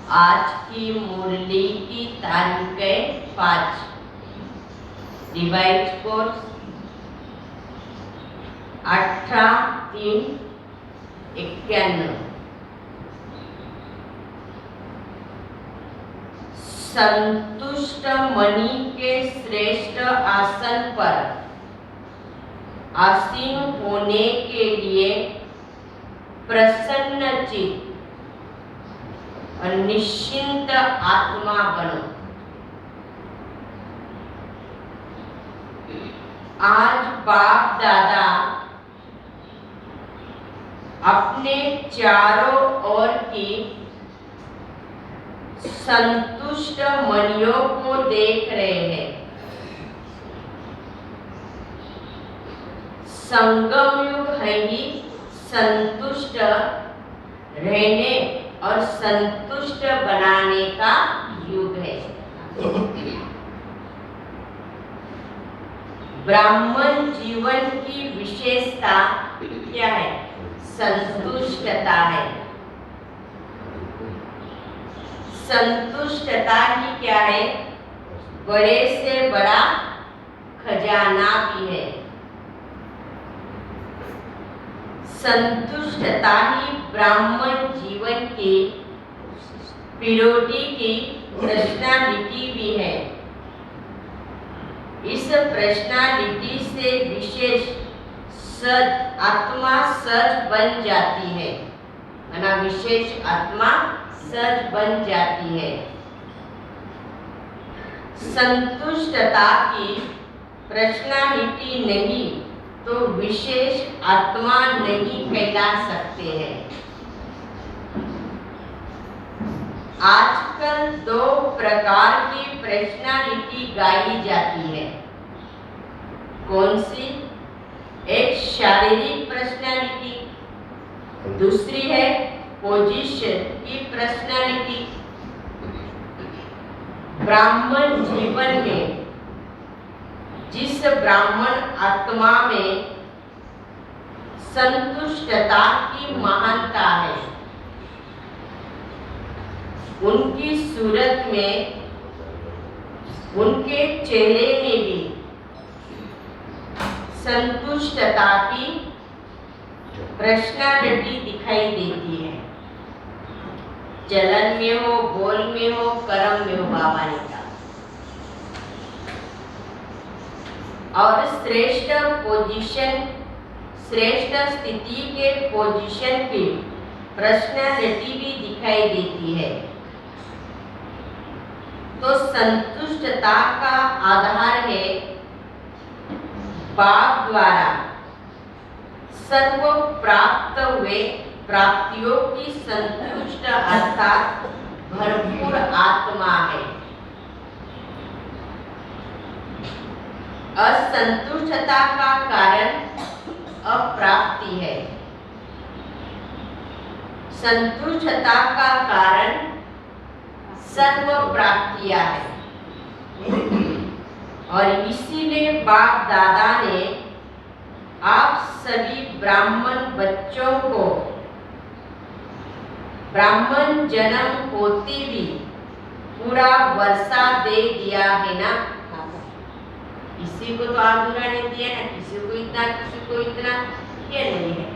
आज की मुरली की तारीख है 5। Revise course 18/3/91। संतुष्ट मणि के श्रेष्ठ आसन पर आसीन होने के लिए प्रसन्न चित्त और निश्चिंत आत्मा बनो। आज बाप दादा अपने चारों ओर की संतुष्ट मणियों को देख रहे हैं। संगम युग है ही संतुष्ट रहने और संतुष्ट बनाने का युग है। ब्राह्मण जीवन की विशेषता क्या है? संतुष्टता है। संतुष्टता ही क्या है? बड़े से बड़ा खजाना भी है। संतुष्टता ही ब्राह्मण जीवन की पिरोटी की पर्सनालिटी भी है। इस पर्सनालिटी से विशेष सच आत्मा सच बन जाती है, माना विशेष आत्मा सच बन जाती है। संतुष्टता की पर्सनालिटी नहीं तो विशेष आत्मा नहीं कहला सकते हैं। आजकल 2 प्रकार की पर्सनालिटी गाई जाती है। कौन सी? एक शारीरिक पर्सनालिटी, दूसरी है पोजीशन की पर्सनालिटी। ब्राह्मण जीवन में जिस ब्राह्मण आत्मा में संतुष्टता की महानता है, उनकी सूरत में, उनके चेहरे में भी संतुष्टता की पर्सनालिटी दिखाई देती है। चलन में हो, बोल में हो, कर्म में हो, बाबा ने कहा। और श्रेष्ठ पोजीशन, श्रेष्ठ स्थिति के पोजीशन की पर्सनालिटी भी दिखाई देती है। तो संतुष्टता का आधार है बाप द्वारा सर्व प्राप्त हुए प्राप्तियों की संतुष्ट अर्थात भरपूर आत्मा है। असंतुष्टता का कारण अप्राप्ति है। संतुष्टता का कारण सर्व प्राप्तियां है। और इसीलिए बाप दादा ने आप सभी ब्राह्मण बच्चों को ब्राह्मण जन्म होते भी पूरा वर्षा दे दिया है ना। किसी को तो अधूरा नहीं दिया ना, किसी को इतना, किसी को इतना, ये नहीं है।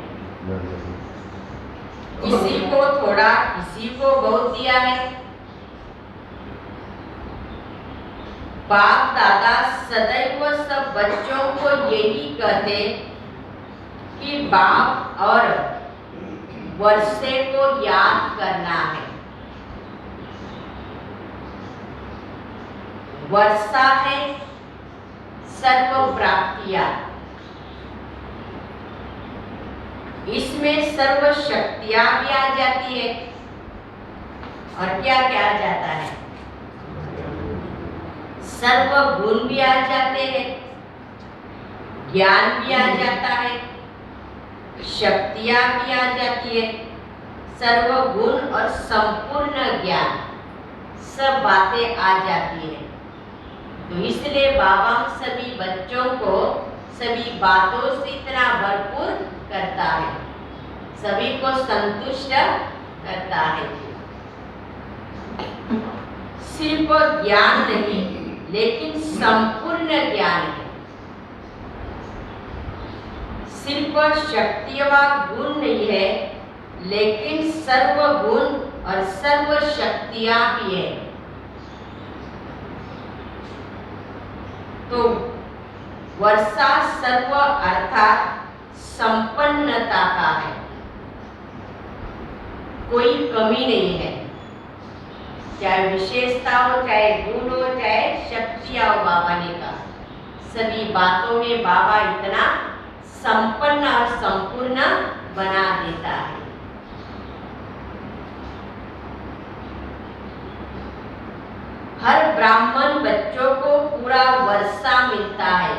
किसी को थोड़ा, किसी को बहुत दिया है। बाप दादा सदैव सब बच्चों को यही कहते कि बाप और वर्षे को याद करना है। वर्षा है सर्व प्राप्तियां, इसमें सर्व शक्तियां भी आ जाती है। और क्या क्या आ जाता है? सर्व गुण भी आ जाते हैं, ज्ञान भी आ जाता है, शक्तियां भी आ जाती है। सर्व गुण और संपूर्ण ज्ञान सब बातें आ जाती है। तो इसलिए बाबा सभी बच्चों को सभी बातों से इतना भरपूर करता है, सभी को संतुष्ट करता है। सिर्फ ज्ञान नहीं लेकिन संपूर्ण ज्ञान है। सिर्फ शक्ति व गुण नहीं है लेकिन सर्व गुण और सर्व शक्तियां भी है। तो वर्षा सर्व अर्थात संपन्नता का है, कोई कमी नहीं है, चाहे विशेषता हो, चाहे गुण हो, चाहे शक्तियां हो। बाबा ने कहा सभी बातों में बाबा इतना संपन्न और संपूर्ण बना देता है। हर ब्राह्मण बच्चों को पूरा वर्षा मिलता है,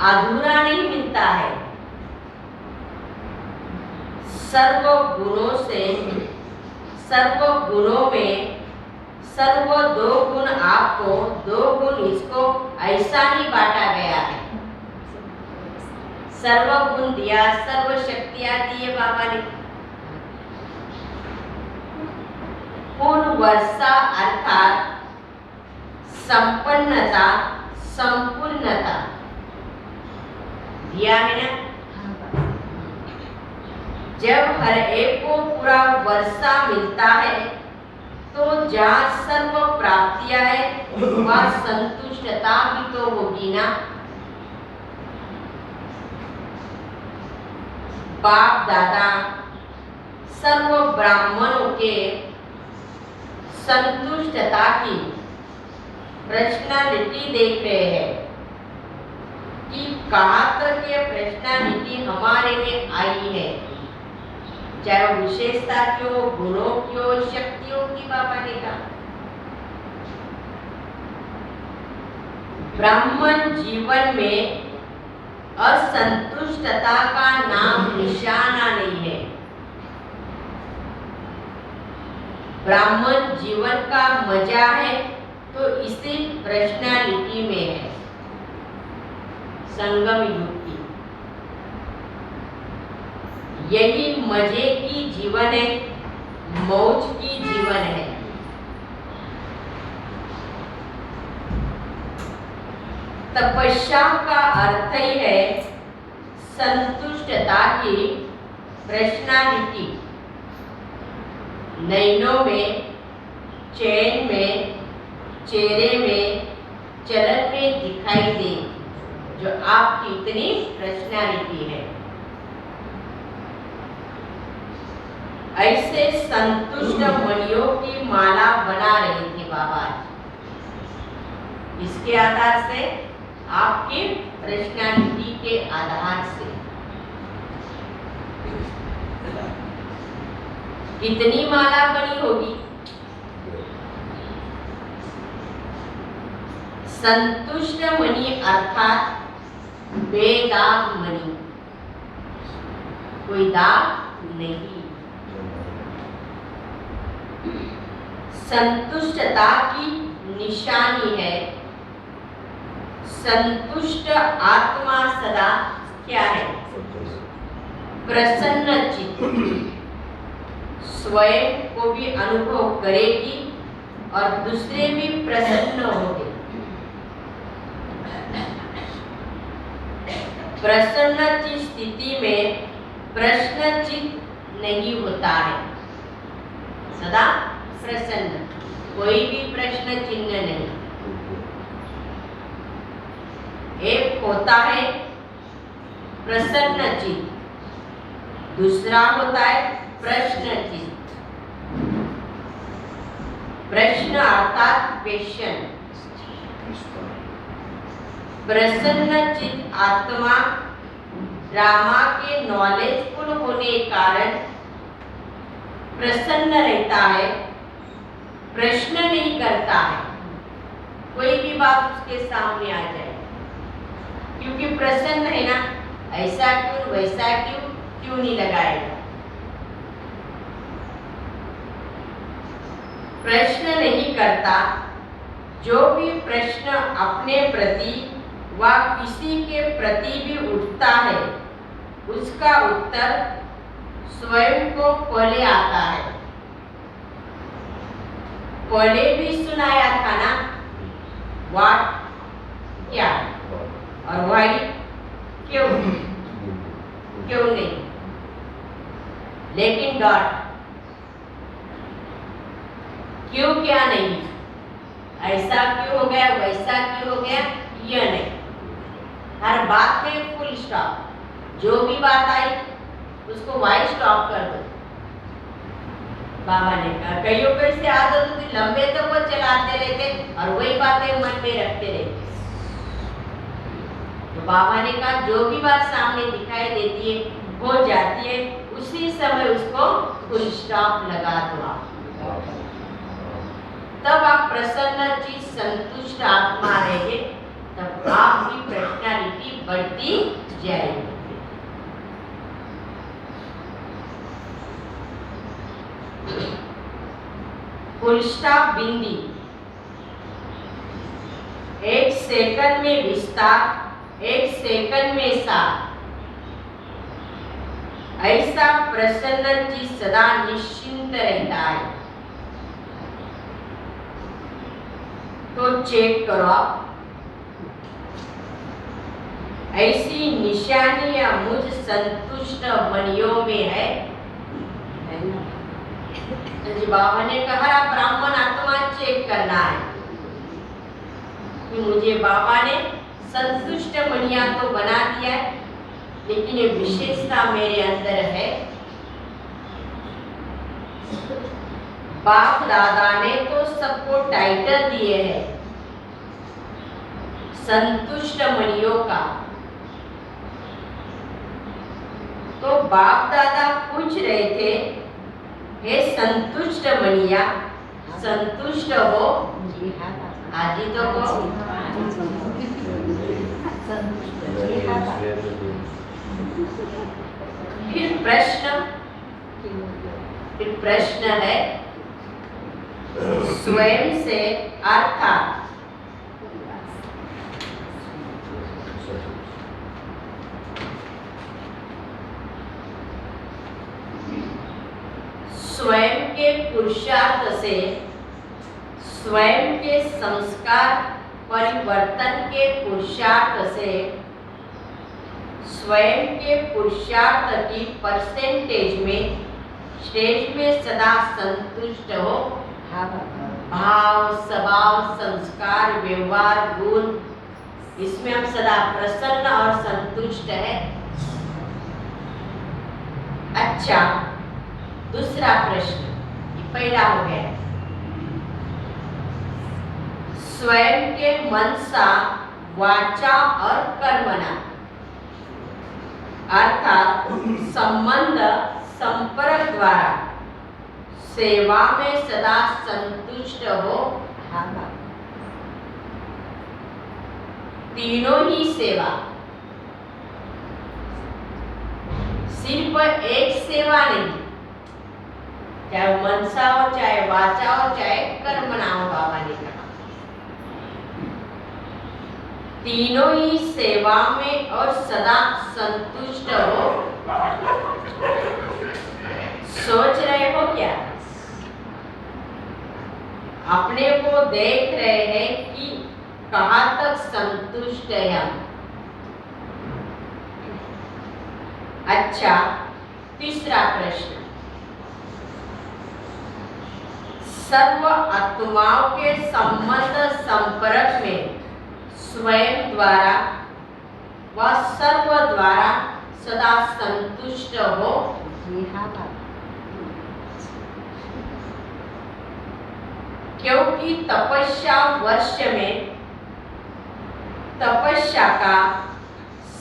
अधूरा नहीं मिलता है। सर्व गुणों से, सर्व गुणों में सर्व दो गुण आपको, दो गुण इसको, ऐसा नहीं बांटा गया है। सर्व गुण दिया, सर्व शक्तियां दी है बाबा ने। पूर्ण वर्षा अर्थात संपन्नता, संपूर्णता दिया है ना। जब हर एक को पूरा वर्षा मिलता है तो जहाँ सर्व प्राप्तियां है वह संतुष्टता भी तो होगी ना। बाप दादा सर्व ब्राह्मणों के संतुष्टता की पर्सनालिटी देख रहे हैं कि कहाँ तक ये पर्सनालिटी हमारे में आई है, चाहे वो विशेषता की हो, गुणों की हो, शक्तियों की। बाबा ने कहा ब्राह्मण जीवन में असंतुष्टता का नाम निशाना नहीं है। ब्राह्मण जीवन का मजा है तो इसी पर्सनालिटी में है, संगम युग की। यही मजे की जीवन है, मौज की जीवन है। तपस्या का अर्थ ही है संतुष्टता की पर्सनालिटी। नैनों में, चैन में, चेहरे में, चलन में दिखाई दे जो आपकी इतनी पर्सनालिटी है। ऐसे संतुष्ट मणियों की माला बना रहे थे बाबा। इसके आधार से, आपके पर्सनालिटी के आधार से कितनी माला बनी होगी। संतुष्ट मणि अर्थात बेदाग मणि, कोई दाग नहीं। संतुष्टता की निशानी है। संतुष्ट आत्मा सदा क्या है? प्रसन्न चित्त, स्वयं को भी अनुभव करेगी और दूसरे भी प्रसन्न होंगे। प्रसन्न की स्थिति में प्रश्न चित्त नहीं होता है, सदा प्रसन्न, कोई भी प्रश्न चिन्ह नहीं। एक होता है प्रसन्न चित्त, दूसरा होता है प्रश्न चित्त। प्रश्न अर्थात क्वेश्चन। प्रसन्न चित्त आत्मा ड्रामा के नॉलेजफुल होने के कारण प्रसन्न रहता है, प्रश्न नहीं करता है। कोई भी बात उसके सामने आ जाए, क्योंकि प्रसन्न है ना, ऐसा क्यों, वैसा क्यों, क्यों नहीं लगाएगा। प्रश्न नहीं करता। जो भी प्रश्न अपने प्रति व किसी के प्रति भी उठता है, उसका उत्तर स्वयं को पहले आता है। पहले भी सुनाया था ना, व्हाट क्या और व्हाई क्यों, क्यों नहीं, लेकिन डॉट क्यों क्या नहीं, ऐसा क्यों हो गया, वैसा क्यों हो गया, यह नहीं। हर बात में फुल स्टॉप, जो भी बात आई उसको वाई स्टॉप कर दो। बाबा ने कहा, कईयों को ऐसी आदत होती, लंबे तो वो चलाते रहते और वही बातें मन में रखते रहते। तो बाबा ने कहा, जो भी बात सामने दिखाई देती है, हो जाती है, उसी समय उसको फुल स्टॉप लगा दो आप। तब आप प्रसन्न चित्त संतुष्ट आत्मा रहेंगे, तब आपकी पर्सनालिटी बढ़ती जाएगी। फुल स्टॉप बिंदी, एक सेकंड में विस्तार, एक सेकंड में सार, ऐसा प्रसन्न चित्त सदा निश्चिंत रहता है। तो चेक करो आप, ऐसी निशानियां मुझ संतुष्ट मनियों में है। जी बाबा ने कहा, ब्राह्मण आत्मा चेक करना है कि मुझे बाबा ने संतुष्ट मनिया तो बना दिया है, लेकिन ये विशेषता मेरे अंदर है। बाप दादा ने तो सबको टाइटल दिए हैं संतुष्ट मनियों का। तो बाप दादा पूछ रहे थे, हे संतुष्ट मनिया, संतुष्ट हो? आज ही तो हो। फिर प्रश्न है स्वयं से, अर्थात स्वयं के पुरुषार्थ से, स्वयं के संस्कार परिवर्तन के पुरुषार्थ से, स्वयं के पुरुषार्थ की परसेंटेज में, स्टेज में सदा संतुष्ट हो। भाव, स्वभाव, संस्कार, व्यवहार, गुण, इसमें हम सदा प्रसन्न और संतुष्ट है। अच्छा, दूसरा प्रश्न, ये पहला हो गया। स्वयं के मनसा, वाचा और कर्मणा, अर्थात संबंध संपर्क द्वारा सेवा में सदा संतुष्ट हो। तीनों ही सेवा, सिर्फ एक सेवा नहीं, चाहे मनसा हो, चाहे वाचा हो, चाहे कर्मणा हो। बाबा ने कहा तीनों ही सेवा में और सदा संतुष्ट हो। सोच रहे हो क्या? अपने को देख रहे हैं कि कहाँ तक संतुष्ट है हम। अच्छा, तीसरा प्रश्न, सर्व आत्माओं के संबंध संपर्क में स्वयं द्वारा व सर्व द्वारा सदा संतुष्ट हो। क्योंकि तपस्या वर्ष में तपस्या का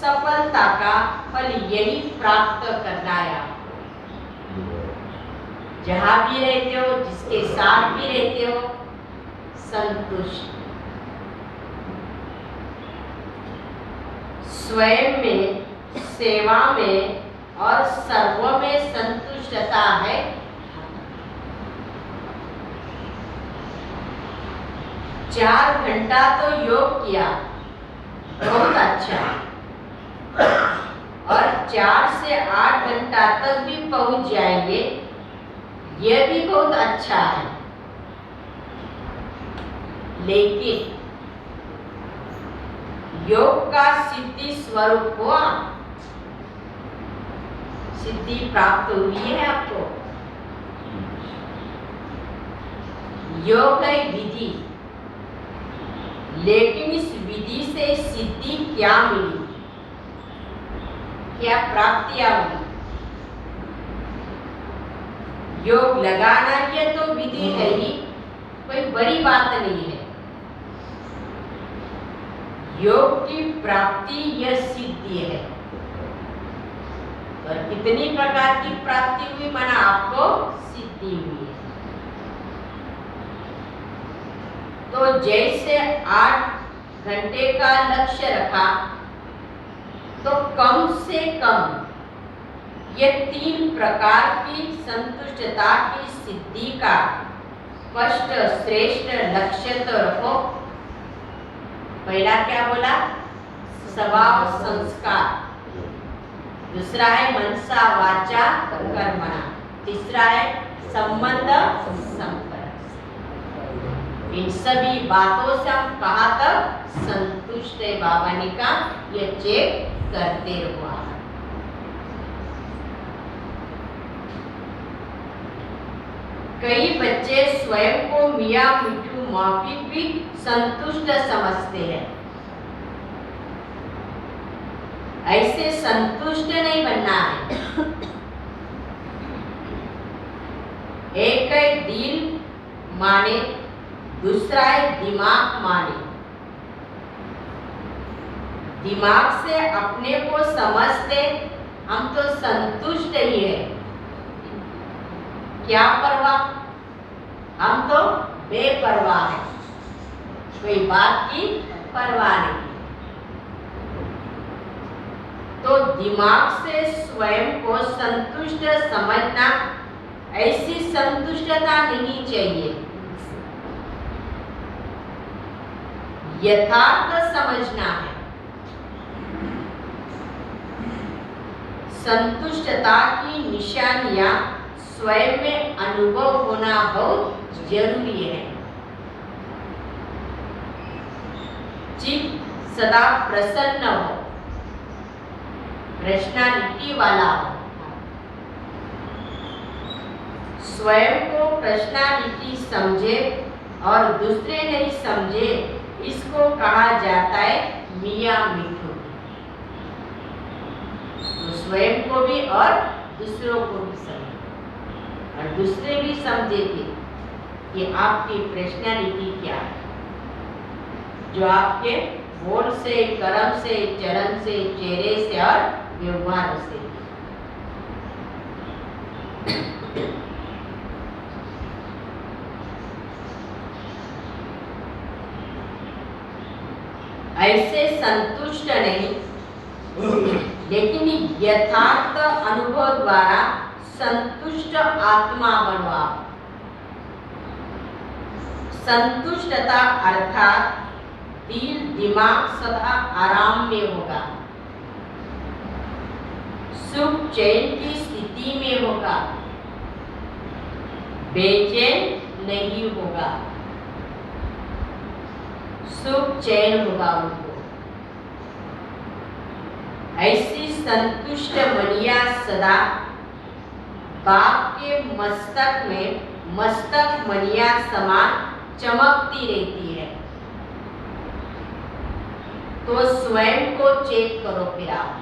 सफलता का फल यही प्राप्त करना है। जहाँ भी रहते हो, जिसके साथ भी रहते हो, संतुष्ट, स्वयं में, सेवा में और सर्व में संतुष्टता है। 4 घंटा तो योग किया, बहुत अच्छा, और 4 से 8 घंटा तक भी पहुंच जाएंगे, यह भी बहुत अच्छा है। लेकिन योग का सिद्धि स्वरूप हुआ, सिद्धि प्राप्त हुई है आपको। योग है विधि, लेकिन इस विधि से सिद्धि क्या मिली, क्या प्राप्तियां हुई? योग लगाना ये तो विधि है ही, कोई बड़ी बात नहीं है। योग की प्राप्ति यह सिद्धि है। और कितनी प्रकार की प्राप्ति हुई, माना आपको सिद्धि हुई है। तो जैसे 8 घंटे का लक्ष्य रखा, तो कम से कम ये 3 प्रकार की संतुष्टता की सिद्धि का स्पष्ट श्रेष्ठ लक्ष्य तो रखो। पहला क्या बोला? स्वभाव संस्कार। दूसरा है मनसा वाचा कर्मणा। तीसरा है संबंध संपर्क। इन सभी बातों से हम कहाँ तक संतुष्ट है बाबा ने कहा, ये चेक करते रहो। कई बच्चे स्वयं को मियाँ मिठू माफिक भी संतुष्ट समझते हैं। ऐसे संतुष्ट नहीं बनना है। एक है दिल माने, दूसरा है दिमाग माने। दिमाग से अपने को समझते हम तो संतुष्ट ही है, क्या परवाह, हम तो बेपरवाह है, कोई बात की परवाह नहीं। तो दिमाग से स्वयं को संतुष्ट समझना, ऐसी संतुष्टता नहीं चाहिए। यथार्थ समझना है। संतुष्टता की निशानियां स्वयं में अनुभव होना बहुत जरूरी है। चित्त सदा प्रसन्न हो, प्रश्नालिटी वाला हो। स्वयं को प्रश्नालिटी समझे और दूसरे नहीं समझे, इसको कहा जाता है मियाँ मिठू। तो स्वयं को भी और दूसरों को भी समझे, और दूसरे भी समझे थे कि आपकी पर्सनालिटी क्या है, जो आपके बोल से, कर्म से, चरण से, चेहरे से और व्यवहार से। ऐसे संतुष्ट नहीं, लेकिन यथार्थ अनुभव द्वारा संतुष्ट आत्मा बनो आप। संतुष्टता अर्थात दिल दिमाग सदा आराम में होगा, सुख चैन की स्थिति में होगा, बेचैन नहीं होगा, सुख चैन होगा उनको। ऐसी संतुष्ट मनिया सदा बाप के मस्तक में मस्तक मनिया समान चमकती रहती है। तो स्वयं को चेक करो फिर आप।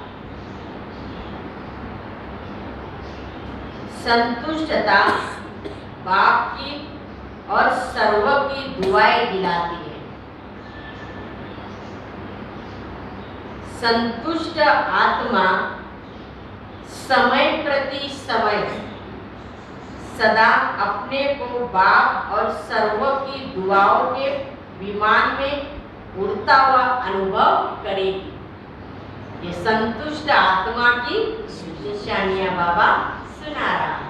संतुष्टता बाप की और सर्व की दुआएं दिलाती है। संतुष्ट आत्मा समय प्रति समय सदा अपने को बाप और सर्व की दुआओं के विमान में उड़ता हुआ अनुभव करेगी। ये संतुष्ट आत्मा की निशानियां बाबा सुना रहा है।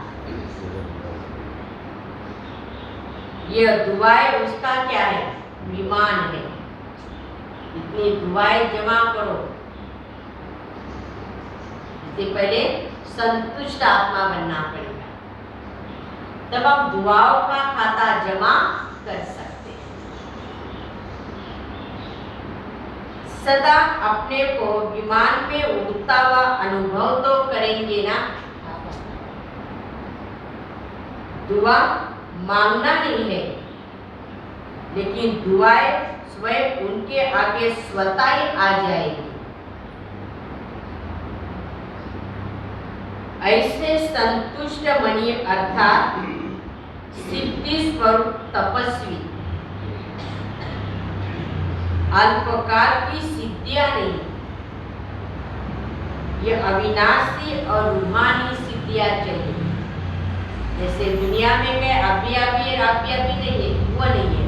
ये दुआएं उसका क्या है? विमान है। इतनी दुआएं जमा करो। इससे पहले संतुष्ट आत्मा बनना पड़ेगा, तब हम दुआओं का खाता जमा कर सकते हैं। सदा अपने को विमान में उड़ता हुआ अनुभव तो करेंगे ना। दुआ मांगना नहीं है, लेकिन दुआएं स्वयं उनके आगे स्वतः ही आ जाएगी। ऐसे संतुष्ट मनी अर्थात सिद्धि स्वरूप तपस्वी अल्पकाल की सिद्धियां नहीं, ये अविनाशी और रूहानी सिद्धियां चाहिए। जैसे दुनिया में मैं अभी नहीं है, वो नहीं है।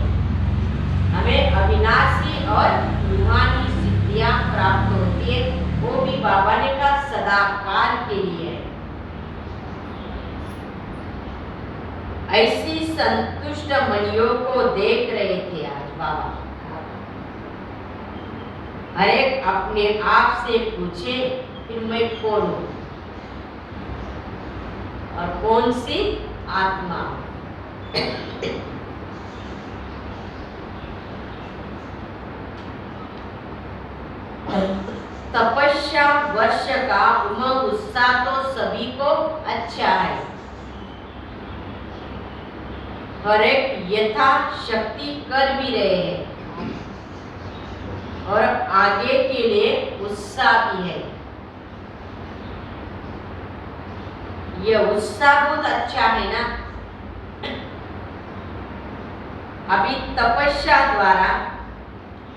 हमें अविनाशी और रूहानी सिद्धियां प्राप्त होती है, वो भी बाबा ने कहा सदाकाल के लिए है। ऐसी संतुष्ट मनियों को देख रहे थे आज बाबा। हर एक अपने आप से पूछे फिर मैं कौन हूं और कौन सी आत्मा हूं। तपस्या वर्ष का उमंग उत्साह तो सभी को अच्छा है। हर एक यथा शक्ति कर भी रहे हैं और आगे के लिए उत्साह भी है। यह उत्साह बहुत अच्छा है ना। अभी तपस्या द्वारा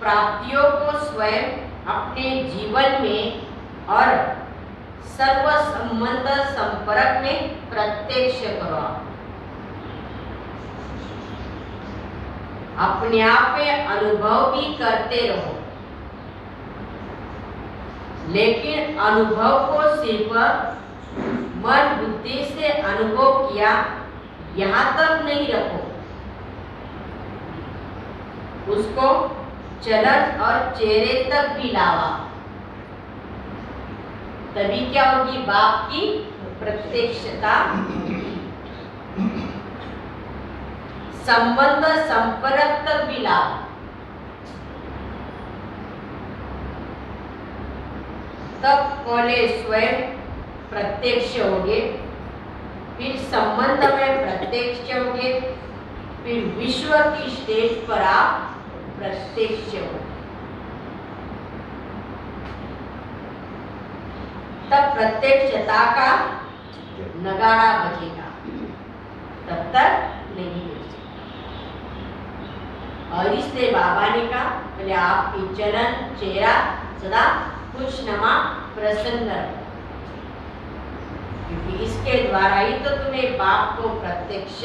प्राप्तियों को स्वयं अपने जीवन में और सर्व संबंध संपर्क में प्रत्यक्ष करो। अपने आप में अनुभव भी करते रहो, लेकिन अनुभव को सिर्फ मन बुद्धि से अनुभव किया यहाँ तक नहीं रखो, उसको चलन और चेहरे तक भी लावा। तभी क्या होगी? बाप की प्रत्यक्षता। संबंध संपर्क तक भी लावा। तब पहले स्वयं प्रत्यक्ष होगे, फिर संबंध में प्रत्यक्ष होगे, फिर विश्व की स्टेज पर आप प्रत्यक्ष हो। तब प्रत्यक्षता का नगाड़ा बजेगा, तब तक नहीं बजेगा। और इसलिए बाबा ने कहा पहले आपकी चलन चेहरा सदा खुशनुमा प्रसन्न रहो, क्योंकि इसके द्वारा ही तो तुम्हें बाप को प्रत्यक्ष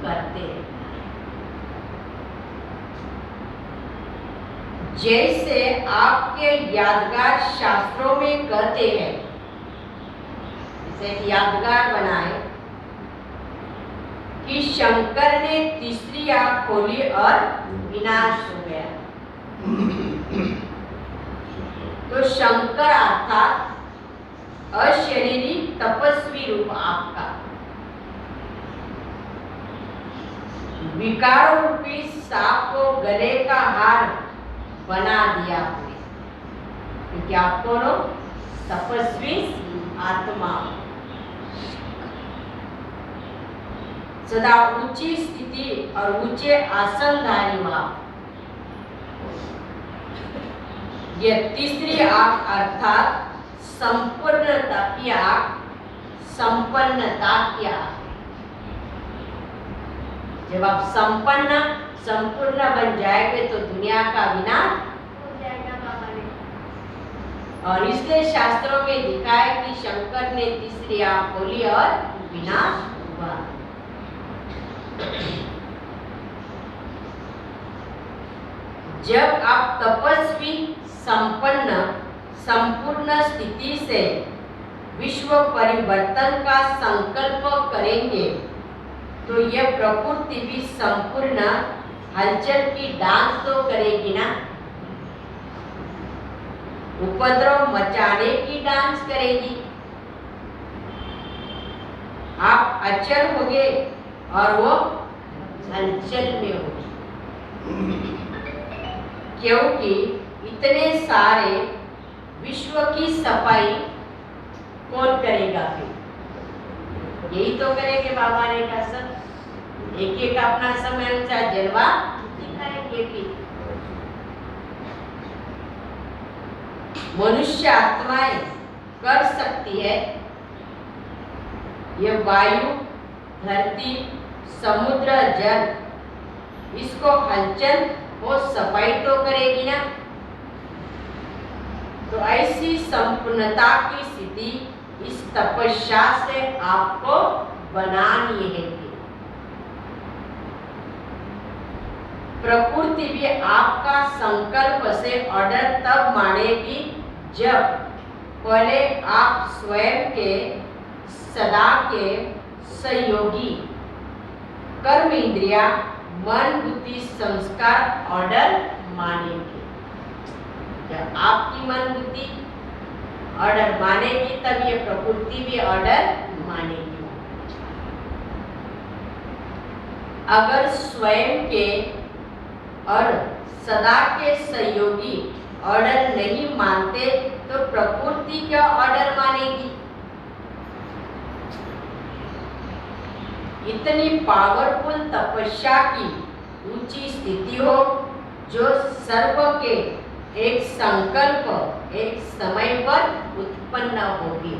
करते हैं। जैसे आपके यादगार शास्त्रों में कहते हैं, जैसे यादगार बनाए कि शंकर ने तीसरी आंख खोली और विनाश हो गया। तो शंकर अर्थात अशरीरी तपस्वी रूप आपका विकार रूपी सांप को गले का हार बना दिया आपने, क्योंकि आप कौन हो? तपस्वी आत्मा। सदा ऊंची स्थिति और ऊंचे आसनधारी भाव। यह तीसरी आंख अर्थात संपूर्णता की आंख, संपन्नता की आंख। जब आप संपूर्ण बन जाएंगे तो दुनिया का विनाश हो जाएगा बाबा ने। और इसलिए शास्त्रों में दिखा है कि शंकर ने तीसरी आंख खोली और विनाश हुआ। जब आप तपस्वी संपूर्ण स्थिति से विश्व परिवर्तन का संकल्प करेंगे तो यह प्रकृति भी संपूर्ण हलचल की डांस तो करेगी ना। उपद्रव मचाने की डांस करेगी। आप अचल होगे और वो हलचल में होगी, क्योंकि इतने सारे विश्व की सफाई कौन करेगा फिर? यही तो करेंगे बाबा ने कहा सब एक एक अपना समय ऊंचा जलवा दिखाएंगे भी। मनुष्य आत्माएं कर सकती है, ये वायु, धरती, समुद्र, जल, इसको हलचल और सफाई तो करेगी ना। तो ऐसी संपूर्णता की स्थिति इस तपस्या से आपको बनानी है। प्रकृति भी आपका संकल्प से ऑर्डर तब मानेगी जब पहले आप स्वयं के सदा के सहयोगी कर्म इंद्रिया मन बुद्धि संस्कार ऑर्डर मानेंगे। जब आपकी मन बुद्धि ऑर्डर मानेगी तब ये प्रकृति भी ऑर्डर मानेगी। अगर स्वयं के और सदा के सहयोगी ऑर्डर नहीं मानते तो प्रकृति क्या ऑर्डर मानेगी? इतनी पावरफुल तपस्या की ऊंची स्थिति हो जो सर्व के एक संकल्प एक समय पर उत्पन्न होगी,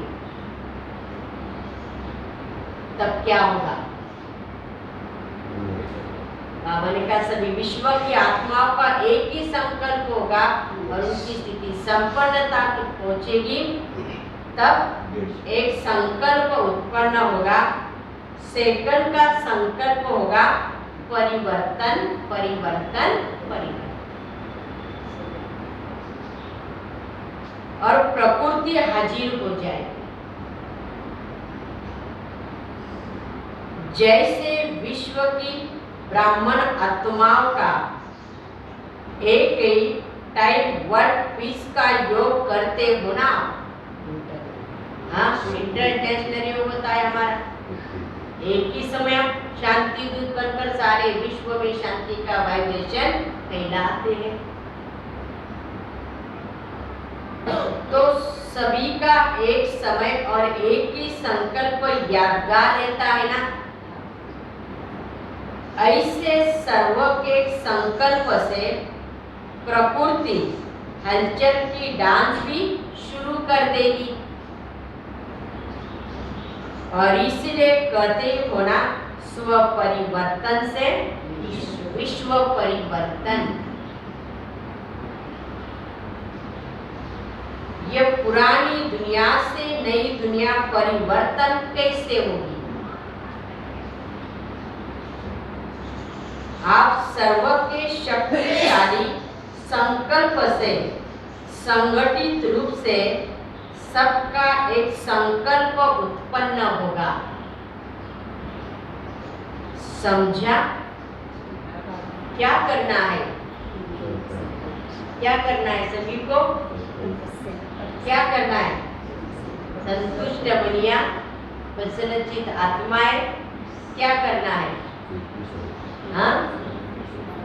तब क्या होगा? बाबा ने कहा सभी विश्व की आत्माओं का एक ही संकल्प होगा और उनकी स्थिति संपन्नता तक पहुंचेगी। तब एक संकल्प उत्पन्न होगा, सेकंड का संकल्प होगा परिवर्तन परिवर्तन परिवर्तन, और प्रकृति हाजिर हो जाएगी। जैसे विश्व की ब्राह्मण आत्माओं का एक ही टाइम वर्ड पीस का योग करते हो ना, हाँ इंटरनेशनल योग होता है हमारा, एक ही समय शांति दूत बनकर सारे विश्व में शांति का वाइब्रेशन फैलाते हैं। तो सभी का एक समय और एक ही संकल्प यादगार रहता है ना। ऐसे सर्व के संकल्प से प्रकृति हलचल की डांस भी शुरू कर देगी। और इसलिए कहते हो ना, स्व परिवर्तन से विश्व परिवर्तन। ये पुरानी दुनिया से नई दुनिया परिवर्तन कैसे होगी? आप सर्व के शक्तिशाली संकल्प से संगठित रूप से सबका एक संकल्प उत्पन्न होगा। समझा? क्या करना है? क्या करना है सभी को? क्या करना है? संतुष्ट बनिया प्रसन्नचित आत्माएं, क्या करना है? हाँ,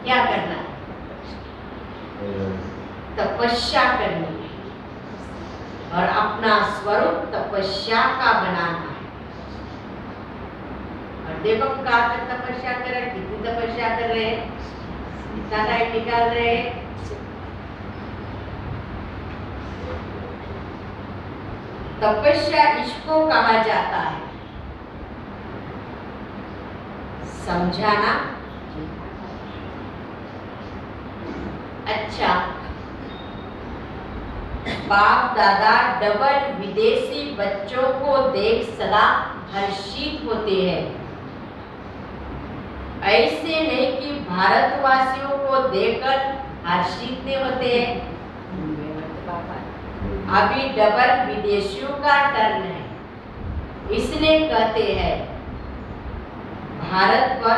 क्या करना है? तपस्या करनी है और अपना स्वरूप तपस्या का बनाना है। और देखो कहाँ तक तपस्या कर रहे हैं, कितनी तपस्या कर रहे हैं, कितना टाइम निकाल रहे हैं। तपस्या इसको कहा जाता है। समझाना? अच्छा, बाप दादा डबल विदेशी बच्चों को देख सदा हर्षित होते हैं। ऐसे नहीं कि भारतवासियों को देखकर हर्षित नहीं होते हैं। अभी डबल विदेशियों का टर्न है, इसलिए कहते हैं भारत पर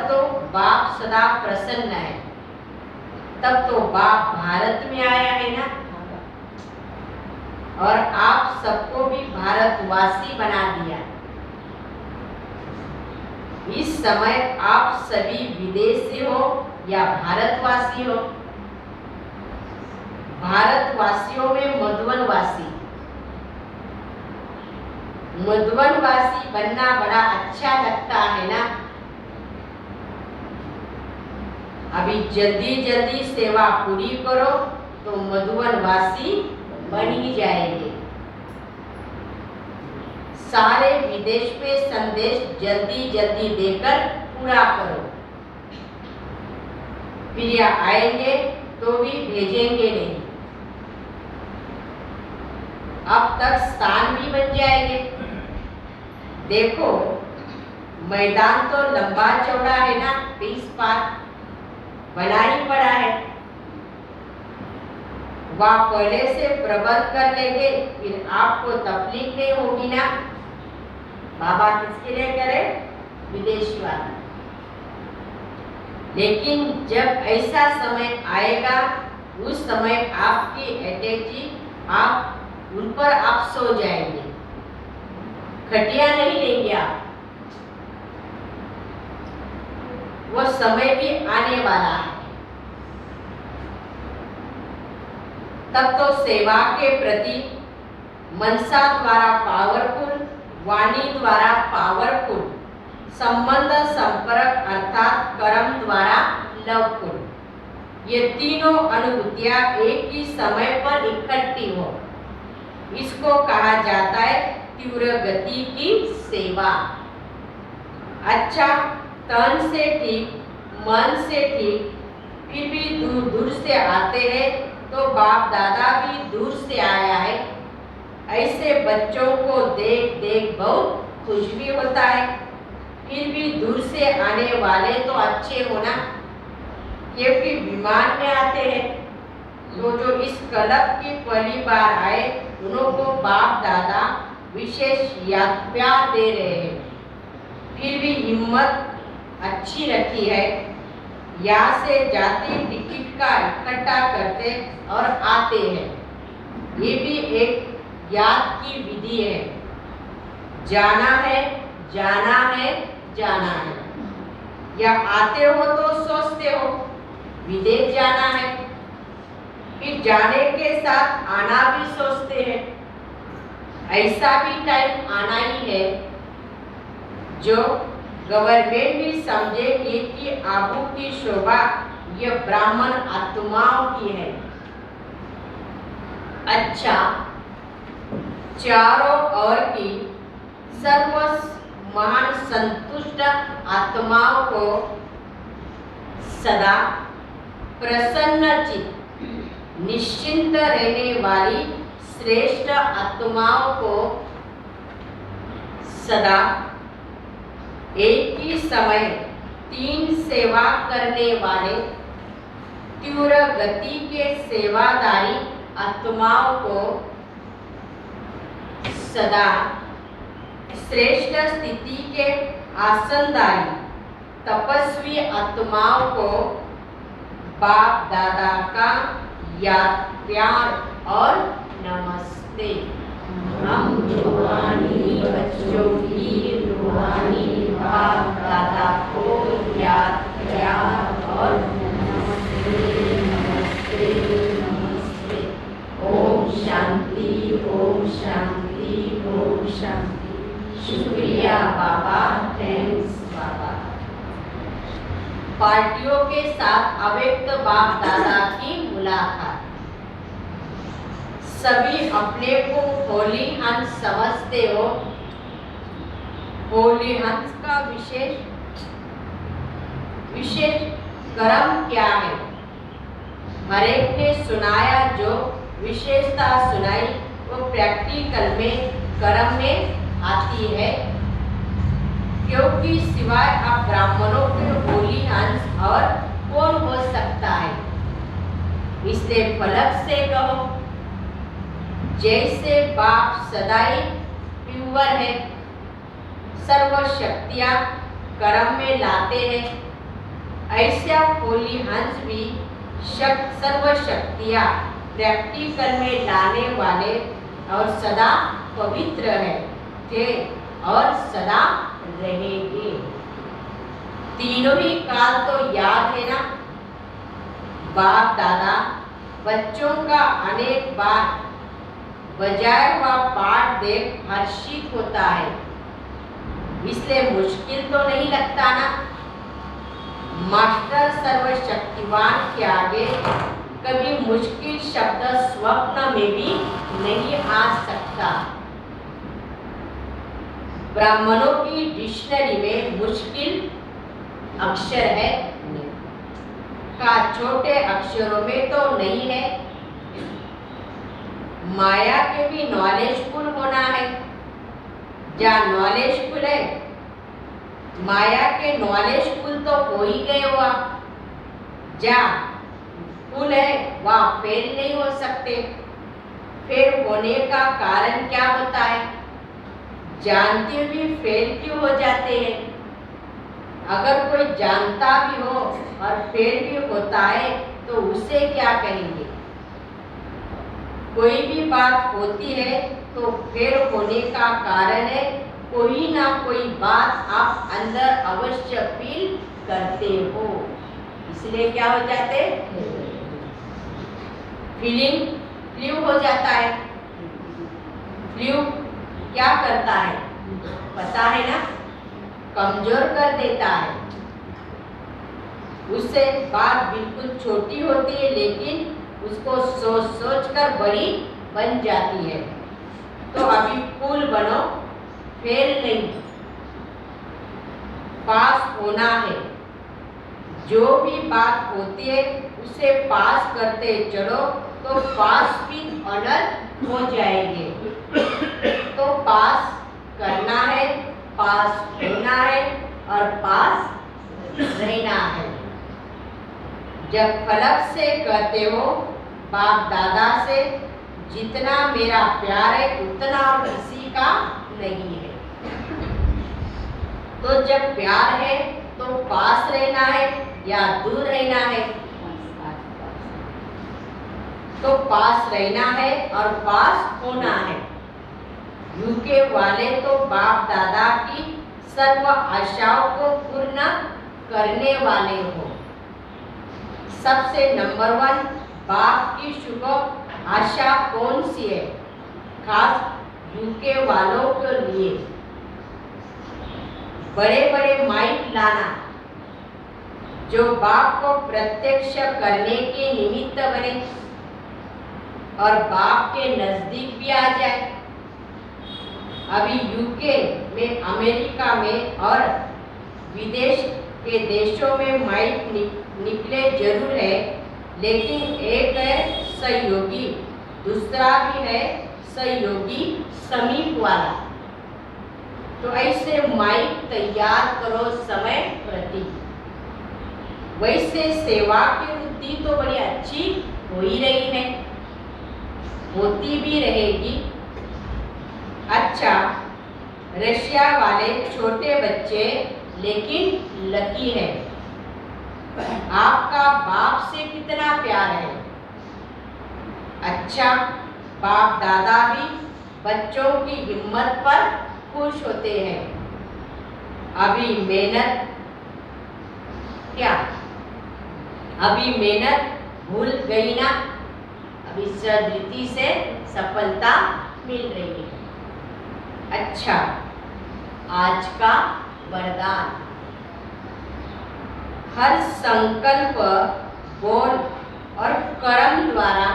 तो बाप सदा प्रसन्न है। तब तो बाप भारत में आया है ना, और आप सबको भी भारतवासी बना दिया। इस समय आप सभी विदेशी हो या भारतवासी हो। भारतवासियों में मधुवनवासी, मधुवनवासी बनना बड़ा अच्छा लगता है ना। अभी जल्दी जल्दी सेवा पूरी करो तो मधुवनवासी बन ही जाएंगे। सारे विदेश में संदेश जल्दी जल्दी देकर पूरा करो, फिर यह आएंगे तो भी भेजेंगे नहीं। अब तक स्थान भी बन जाएंगे। देखो मैदान तो लंबा चौड़ा है ना, 20 पार बना ही पड़ा है। वह पहले से प्रबंध कर लेंगे, फिर आपको तकलीफ नहीं होगी ना। बाबा किसके लिए करे? विदेश वाले। लेकिन जब ऐसा समय आएगा, उस समय आपकी अटैची आप उन पर आप सो जाएंगे, खटिया नहीं लेंगे आप। वो समय भी आने वाला है। तब तो सेवा के प्रति मनसा द्वारा पावरफुल, वाणी द्वारा पावरफुल, संबंध संपर्क अर्थात कर्म द्वारा लवफुल, ये तीनों अनुभूतियां एक ही समय पर इकट्ठी हो, इसको कहा जाता है तीव्र गति की सेवा। अच्छा, तन से ठीक, मन से ठीक, फिर भी दूर दूर से आते हैं तो बाप दादा भी दूर से आया है। ऐसे बच्चों को देख देख बहुत खुश भी होता है। फिर भी दूर से आने वाले तो अच्छे होना, क्योंकि विमान में आते हैं। तो जो इस क्लब की पहली बार आए उन्हों को बाप दादा विशेष याद प्यार दे रहे हैं। फिर भी हिम्मत अच्छी रखी है। यहाँ से जाते टिकट का इकट्ठा करते और आते हैं। ये भी एक याद की विधि है। जाना है, जाना है, जाना है। या आते हो तो सोचते हो विदेश जाना है, फिर जाने के साथ आना भी सोचते हैं। ऐसा भी टाइम आना ही है जो गवर्नमेंट भी समझेगी कि आबू की शोभा ये ब्राह्मण आत्माओं की है। अच्छा, चारों ओर की सर्व महान संतुष्ट आत्माओं को सदा प्रसन्नचित निश्चिंत रहने वाली श्रेष्ठ आत्माओं को सदा एक ही समय 3 सेवा करने वाले तीव्र गति के सेवादारी आत्माओं को सदा श्रेष्ठ स्थिति के आसनदारी तपस्वी आत्माओं को बाप दादा का याद प्यार और नमस्ते। हम रूहानी बच्चों की रूहानी बाप दादा को याद प्यार और नमस्ते नमस्ते नमस्ते। ओम शांति, ओम शांति, ओम शांति। शुक्रिया बाबा, थैंक्स बाबा। पार्टियों के साथ अव्यक्त बाप दादा की मुलाकात। सभी अपने को होली हंस समझते हो। होली हंस का विशेष कर्म क्या है? हर एक ने सुनाया, जो विशेषता सुनाई वो प्रैक्टिकल में कर्म में आती है। क्योंकि सिवाय आप ब्राह्मणों के होली हंस और कौन हो सकता है? इसलिए फलक से कहो, जैसे बाप सदाई प्योर है, सर्व शक्तियाँ कर्म में लाते हैं, ऐसा होली हंस भी सर्व शक्तियाँ प्रैक्टिकल में लाने वाले और सदा पवित्र है थे और सदा रहेंगे। तीनों ही काल तो याद है ना, बाप दादा बच्चों का अनेक बार बजाया हुआ पाठ देख हर्षित होता है, इसलिए मुश्किल तो नहीं लगता ना। मास्टर सर्वशक्तिवान के आगे कभी मुश्किल शब्द स्वप्न में भी नहीं आ सकता। ब्राह्मणों की डिक्शनरी में मुश्किल अक्षर है का छोटे अक्षरों में तो नहीं है। माया के भी नॉलेजफुल होना है। जहाँ नॉलेजफुल है, माया के नॉलेजफुल तो हो ही गए हुआ। जहाँ फुल है वहाँ फेल नहीं हो सकते। फेल होने का कारण क्या होता है? जानते भी फेल क्यों हो जाते हैं? अगर कोई जानता भी हो और फेल भी होता है तो उसे क्या कहेंगे? कोई भी बात होती है तो फेल होने का कारण है कोई ना कोई बात आप अंदर अवश्य फील करते हो, इसलिए क्या हो जाते? फीलिंग फ्लू हो जाता है। फ्लू क्या करता है पता है ना? कमजोर कर देता है। उससे बात बिल्कुल छोटी होती है लेकिन उसको सोच सोच कर बड़ी बन जाती है। तो अभी फूल बनो, फेल नहीं, पास होना है। जो भी बात होती है उसे पास करते चलो तो पास भी ऑनर हो जाएंगे। तो पास करना है, पास होना है और पास रहना है। जब फलक से कहते हो बाप दादा से जितना मेरा प्यार है उतना और किसी का नहीं है, तो जब प्यार है तो पास रहना है या दूर रहना है? तो पास रहना है और पास होना है। यूके वाले तो बाप दादा की सर्व आशाओं को पूर्ण करने वाले हो। सबसे नंबर 1 बाप की शुभ आशा कौन सी है? खास यूके वालों के लिए बड़े बड़े माइक लाना जो बाप को प्रत्यक्ष करने के निमित्त बने और बाप के नजदीक भी आ जाए। अभी यूके में, अमेरिका में और विदेश के देशों में माइक निकले जरूर है, लेकिन एक है सहयोगी, दूसरा भी है सहयोगी समीप वाला। तो ऐसे माइक तैयार करो समय प्रति। वैसे सेवा की वृद्धि तो बड़ी अच्छी हो ही रही है, होती भी रहेगी। अच्छा, रशिया वाले छोटे बच्चे लेकिन लकी है। आपका बाप से कितना प्यार है। अच्छा, बाप दादा भी बच्चों की हिम्मत पर खुश होते हैं। अभी मेहनत क्या? अभी मेहनत भूल गई ना? अभी सदृति से सफलता मिल रही है। अच्छा, आज का वरदान। हर संकल्प, बोल और कर्म द्वारा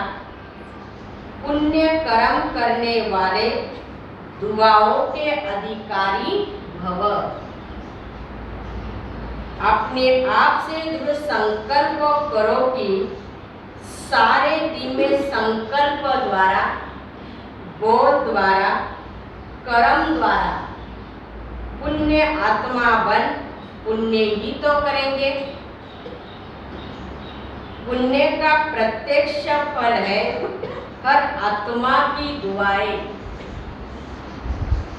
पुण्य कर्म करने वाले दुआओं के अधिकारी भव। अपने आप से दृढ़ संकल्प करो कि सारे दिन में संकल्प द्वारा, बोल द्वारा, कर्म द्वारा पुण्य आत्मा बन पुण्य ही तो करेंगे। पुण्य का प्रत्यक्ष फल है हर आत्मा की दुआएं।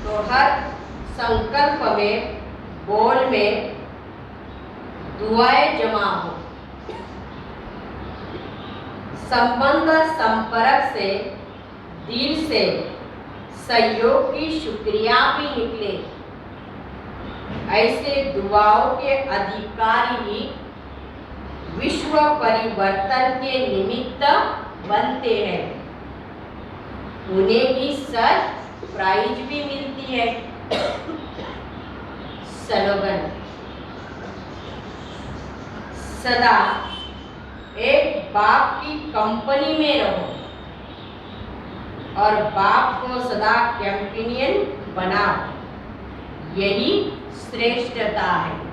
तो हर संकल्प में, बोल में दुआएं जमा हो। संबंध संपर्क से, दिल से सहयोग की शुक्रिया भी निकले। ऐसे दुआओं के अधिकारी ही विश्व परिवर्तन के निमित्त बनते हैं। उन्हें भी सर प्राइज भी मिलती है। स्लोगन, सदा एक बाप की कंपनी में रहो और बाप को सदा कंपेनियन बनाओ, यही श्रेष्ठता है।